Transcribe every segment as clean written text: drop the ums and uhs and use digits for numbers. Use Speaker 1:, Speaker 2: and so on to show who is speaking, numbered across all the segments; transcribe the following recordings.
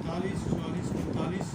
Speaker 1: 45, 44, 45,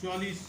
Speaker 1: 44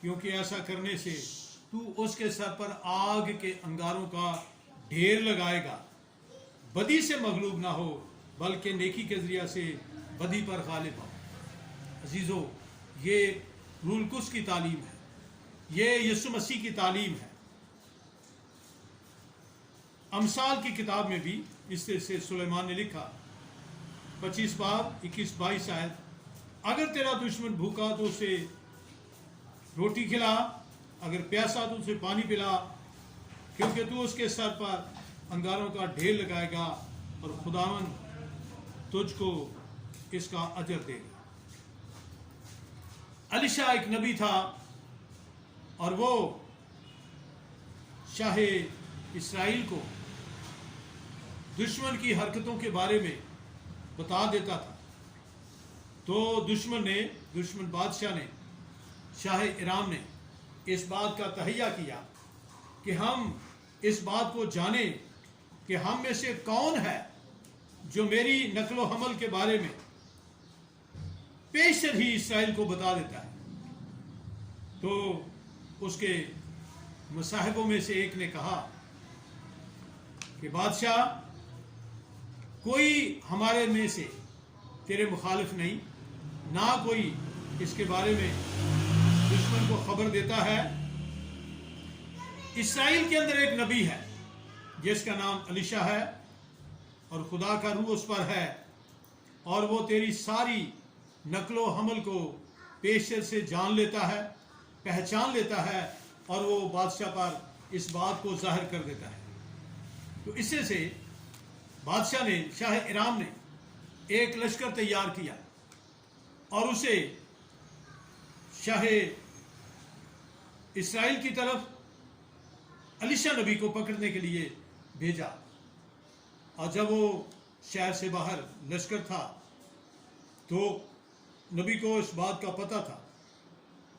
Speaker 1: کیونکہ ایسا کرنے سے تو اس کے سر پر آگ کے انگاروں کا ڈھیر لگائے گا۔ بدی سے مغلوب نہ ہو بلکہ نیکی کے ذریعہ سے بدی پر غالب ہو۔ عزیزو، یہ روح القدس کی تعلیم ہے، یہ یسوع مسیح کی تعلیم ہے۔ امثال کی کتاب میں بھی اس طرح سے سلیمان نے لکھا، 25 باب 21-22 آیت، اگر تیرا دشمن بھوکا تو اسے روٹی کھلا، اگر پیاسا تو اسے پانی پلا، کیونکہ تو اس کے سر پر انگاروں کا ڈھیر لگائے گا اور خداوند تجھ کو اس کا اجر دے گا۔ الیشا ایک نبی تھا اور وہ شاہ اسرائیل کو دشمن کی حرکتوں کے بارے میں بتا دیتا تھا۔ تو دشمن بادشاہ نے، شاہ ارام نے اس بات کا تہیہ کیا کہ ہم اس بات کو جانیں کہ ہم میں سے کون ہے جو میری نقل و حمل کے بارے میں پیشتر ہی اسرائیل کو بتا دیتا ہے۔ تو اس کے مصاحبوں میں سے ایک نے کہا کہ بادشاہ، کوئی ہمارے میں سے تیرے مخالف نہیں، نہ کوئی اس کے بارے میں دشمن کو خبر دیتا ہے۔ اسرائیل کے اندر ایک نبی ہے جس کا نام الیشا ہے، اور خدا کا روح اس پر ہے، اور وہ تیری ساری نقل و حمل کو پیشتر سے جان لیتا ہے، پہچان لیتا ہے، اور وہ بادشاہ پر اس بات کو ظاہر کر دیتا ہے۔ تو اس سے بادشاہ نے، شاہ ارام نے ایک لشکر تیار کیا اور اسے شاہ اسرائیل کی طرف الیشا نبی کو پکڑنے کے لیے بھیجا۔ اور جب وہ شہر سے باہر لشکر تھا تو نبی کو اس بات کا پتہ تھا،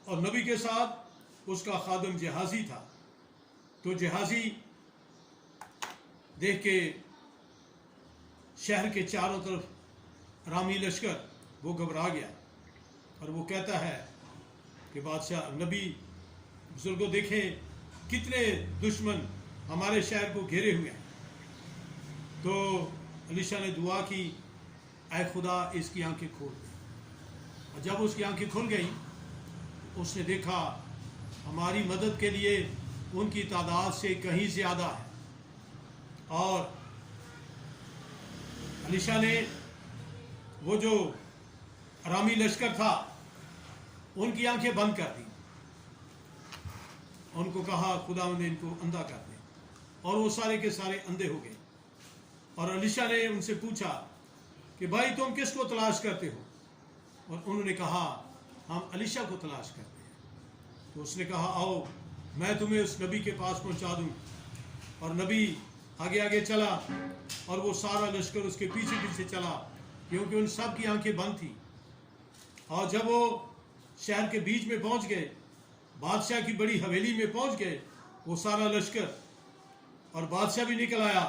Speaker 1: اور نبی کے ساتھ اس کا خادم جہازی تھا۔ تو جہازی دیکھ کے شہر کے چاروں طرف رامی لشکر، وہ گھبرا گیا، اور وہ کہتا ہے کہ بادشاہ، نبی بزرگوں، دیکھیں کتنے دشمن ہمارے شہر کو گھیرے ہوئے ہیں۔ تو الیشا نے دعا کی، اے خدا اس کی آنکھیں کھول دے۔ اور جب اس کی آنکھیں کھل گئیں، اس نے دیکھا ہماری مدد کے لیے ان کی تعداد سے کہیں زیادہ ہے، اور الیشا نے وہ جو ارامی لشکر تھا ان کی آنکھیں بند کر دی، ان کو کہا خدا نے ان کو اندھا کر دے، اور وہ سارے کے سارے اندھے ہو گئے۔ اور الیشا نے ان سے پوچھا کہ بھائی تم کس کو تلاش کرتے ہو؟ اور انہوں نے کہا ہم الیشا کو تلاش کرتے ہیں۔ تو اس نے کہا آؤ میں تمہیں اس نبی کے پاس پہنچا دوں۔ اور نبی آگے آگے چلا، اور وہ سارا لشکر اس کے پیچھے پیچھے چلا، کیونکہ ان سب کی آنکھیں بند تھیں۔ اور جب وہ شہر کے بیچ میں پہنچ گئے، بادشاہ کی بڑی حویلی میں پہنچ گئے، وہ سارا لشکر، اور بادشاہ بھی نکل آیا،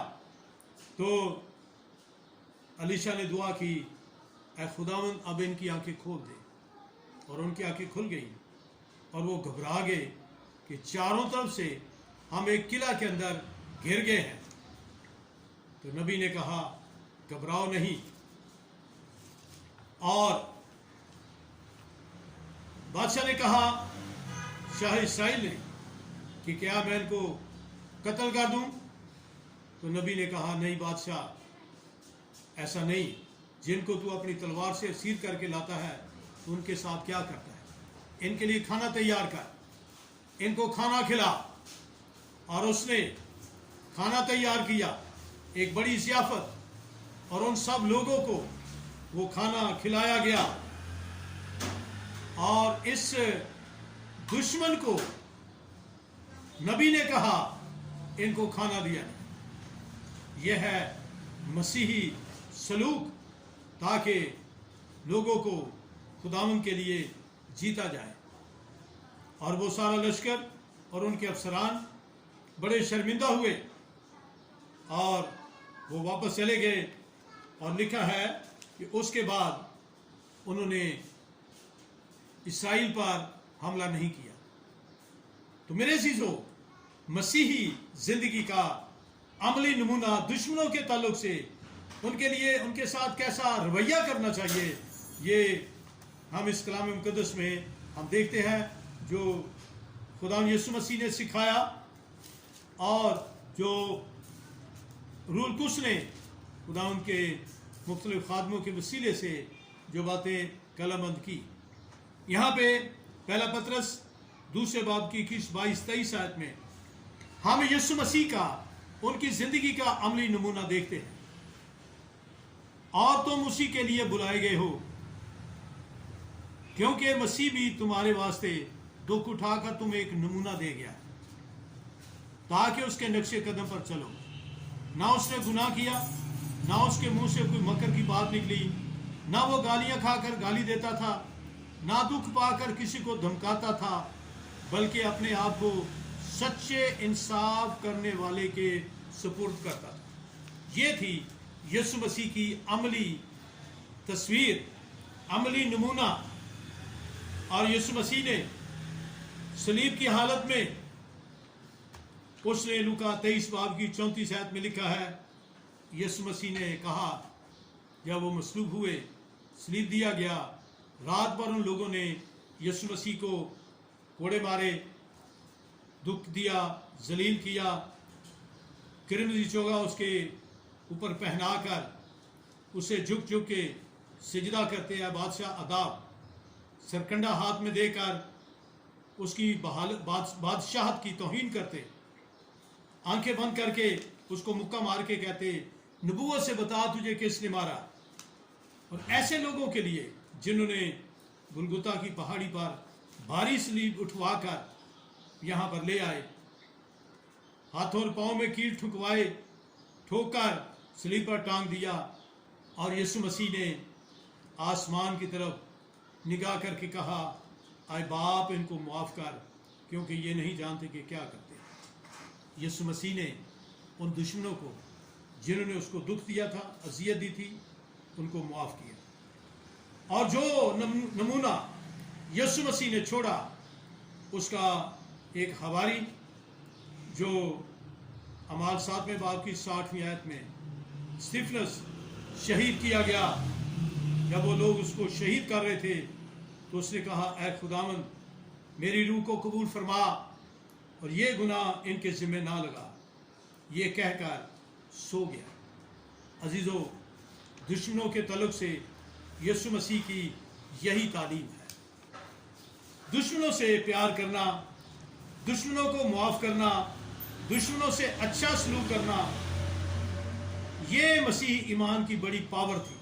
Speaker 1: تو الیشا نے دعا کی، اے خداوند اب ان کی آنکھیں کھول دے۔ اور ان کی آنکھیں کھل گئیں، اور وہ گھبرا گئے کہ چاروں طرف سے ہم ایک قلعہ کے اندر گھر گئے ہیں۔ تو نبی نے کہا گھبراؤ نہیں۔ اور بادشاہ نے کہا شاہ اسرائیل نے کہ کیا میں ان کو قتل کر دوں؟ تو نبی نے کہا نہیں بادشاہ، ایسا نہیں، جن کو تو اپنی تلوار سے اسیر کر کے لاتا ہے تو ان کے ساتھ کیا کرتا ہے؟ ان کے لیے کھانا تیار کر، ان کو کھانا کھلا۔ اور اس نے کھانا تیار کیا، ایک بڑی ضیافت، اور ان سب لوگوں کو وہ کھانا کھلایا گیا۔ اور اس دشمن کو نبی نے کہا ان کو کھانا دیا نہیں۔ یہ ہے مسیحی سلوک، تاکہ لوگوں کو خداوند کے لیے جیتا جائے۔ اور وہ سارا لشکر اور ان کے افسران بڑے شرمندہ ہوئے، اور وہ واپس چلے گئے۔ اور لکھا ہے کہ اس کے بعد انہوں نے اسرائیل پر حملہ نہیں کیا۔ تو میرے عزیزو، مسیحی زندگی کا عملی نمونہ دشمنوں کے تعلق سے ان کے لیے ان کے ساتھ کیسا رویہ کرنا چاہیے، یہ ہم اس کلام مقدس میں ہم دیکھتے ہیں جو خدا یسوع مسیح نے سکھایا اور جو روح القدس نے خدا ان کے مختلف خادموں کے وسیلے سے جو باتیں قلم بند کی۔ یہاں پہ پہلا پطرس دوسرے باب کی 21-22 آیت میں ہم یسوع مسیح کا ان کی زندگی کا عملی نمونہ دیکھتے ہیں۔ اور تم اسی کے لیے بلائے گئے ہو، کیونکہ مسیح بھی تمہارے واسطے دکھ اٹھا کر تمہیں ایک نمونہ دے گیا تاکہ اس کے نقش قدم پر چلو۔ نہ اس نے گناہ کیا، نہ اس کے منہ سے کوئی مکر کی بات نکلی، نہ وہ گالیاں کھا کر گالی دیتا تھا، نہ دکھ پا کر کسی کو دھمکاتا تھا، بلکہ اپنے آپ کو سچے انصاف کرنے والے کے سپرد کرتا تھا۔ یہ تھی یسوع مسیح کی عملی تصویر، عملی نمونہ۔ اور یسوع مسیح نے صلیب کی حالت میں، اس نے لوکا 23 باب کی 34 آیت میں لکھا ہے، یسوع مسیح نے کہا جب وہ مصلوب ہوئے، صلیب دیا گیا، رات بھر ان لوگوں نے یسوع مسیح کو کوڑے مارے، دکھ دیا، ذلیل کیا، کرمزی چوگا اس کے اوپر پہنا کر اسے جھک جھک کے سجدہ کرتے ہیں، بادشاہ عذاب سرکنڈا ہاتھ میں دے کر اس کی بادشاہت کی توہین کرتے، آنکھیں بند کر کے اس کو مکہ مار کے کہتے نبوت سے بتا تجھے کس نے مارا۔ اور ایسے لوگوں کے لیے جنہوں نے گلگتا کی پہاڑی پر بھاری صلیب اٹھوا کر یہاں پر لے آئے، ہاتھوں اور پاؤں میں کیل ٹھکوائے، ٹھوک کر صلیب پر ٹانگ دیا، اور یسوع مسیح نے آسمان کی طرف نگاہ کر کے کہا اے باپ ان کو معاف کر، کیونکہ یہ نہیں جانتے کہ کیا کرتے۔ یسوع مسیح نے ان دشمنوں کو جنہوں نے اس کو دکھ دیا تھا، اذیت دی تھی، ان کو معاف کیا۔ اور جو نمونہ یسوع مسیح نے چھوڑا، اس کا ایک حواری جو اعمال 7 باب کی 60ویں آیت میں استفنس شہید کیا گیا، جب وہ لوگ اس کو شہید کر رہے تھے تو اس نے کہا اے خداوند میری روح کو قبول فرما اور یہ گناہ ان کے ذمہ نہ لگا، یہ کہہ کر سو گیا۔ عزیزو، دشمنوں کے تعلق سے یسوع مسیح کی یہی تعلیم ہے، دشمنوں سے پیار کرنا، دشمنوں کو معاف کرنا، دشمنوں سے اچھا سلوک کرنا، یہ مسیح ایمان کی بڑی پاور تھی۔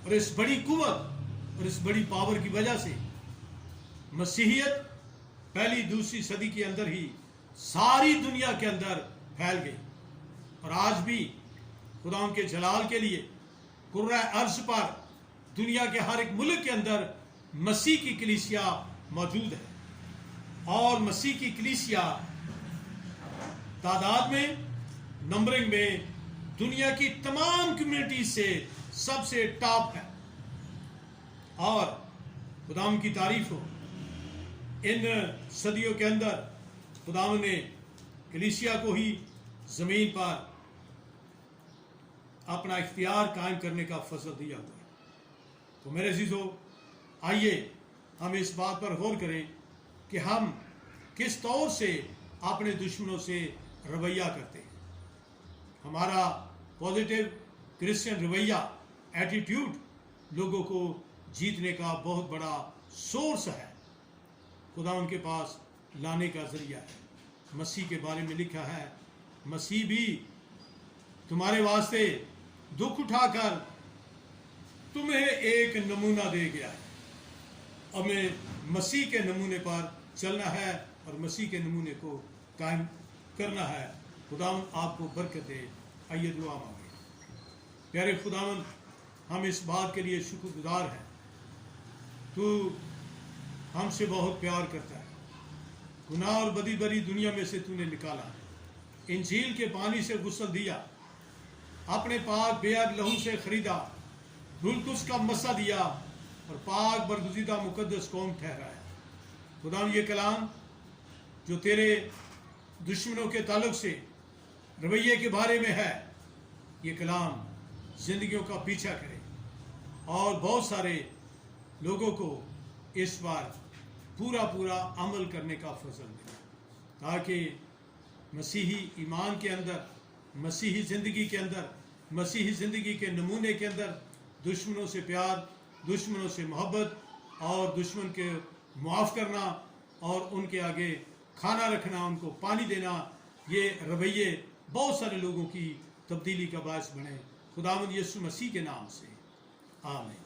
Speaker 1: اور اس بڑی قوت اور اس بڑی پاور کی وجہ سے مسیحیت پہلی دوسری صدی کے اندر ہی ساری دنیا کے اندر پھیل گئی، اور آج بھی خدا ان کے جلال کے لیے کرۂ ارض پر دنیا کے ہر ایک ملک کے اندر مسیح کی کلیسیا موجود ہے، اور مسیح کی کلیسیا تعداد میں، نمبرنگ میں دنیا کی تمام کمیونٹی سے سب سے ٹاپ ہے۔ اور خداوند کی تعریف ہو، ان صدیوں کے اندر خداوند نے کلیسیا کو ہی زمین پر اپنا اختیار قائم کرنے کا فضل دیا ہوا ہے۔ تو میرے عزیزو، آئیے ہم اس بات پر غور کریں کہ ہم کس طور سے اپنے دشمنوں سے رویہ کرتے ہیں۔ ہمارا پازیٹیو کرسچن رویہ، ایٹیٹیوڈ لوگوں کو جیتنے کا بہت بڑا سورس ہے، خدا ان کے پاس لانے کا ذریعہ ہے۔ مسیح کے بارے میں لکھا ہے مسیح بھی تمہارے واسطے دکھ اٹھا کر تمہیں ایک نمونہ دے گیا ہے۔ ہمیں مسیح کے نمونے پر چلنا ہے اور مسیح کے نمونے کو قائم کرنا ہے۔ خداوند آپ کو برکت دے۔ آئیے دعا مانگیں۔ پیارے خداوند، ہم اس بات کے لیے شکر گزار ہیں، تو ہم سے بہت پیار کرتا ہے، گناہ اور بدی بری دنیا میں سے تو نے نکالا، انجیل کے پانی سے غسل دیا، اپنے پاک بیعت لہو سے خریدا، روح القدس کا مسا دیا اور پاک برگزیدہ مقدس قوم ٹھہرایا۔ خدا یہ کلام جو تیرے دشمنوں کے تعلق سے رویے کے بارے میں ہے، یہ کلام زندگیوں کا پیچھا کرے اور بہت سارے لوگوں کو اس پر پورا عمل کرنے کا فضل دے، تاکہ مسیحی ایمان کے اندر، مسیحی زندگی کے اندر، مسیحی زندگی کے نمونے کے اندر دشمنوں سے پیار، دشمنوں سے محبت اور دشمن کے معاف کرنا اور ان کے آگے کھانا رکھنا، ان کو پانی دینا، یہ رویے بہت سارے لوگوں کی تبدیلی کا باعث بنے۔ خداوند یسوع مسیح کے نام سے آمین۔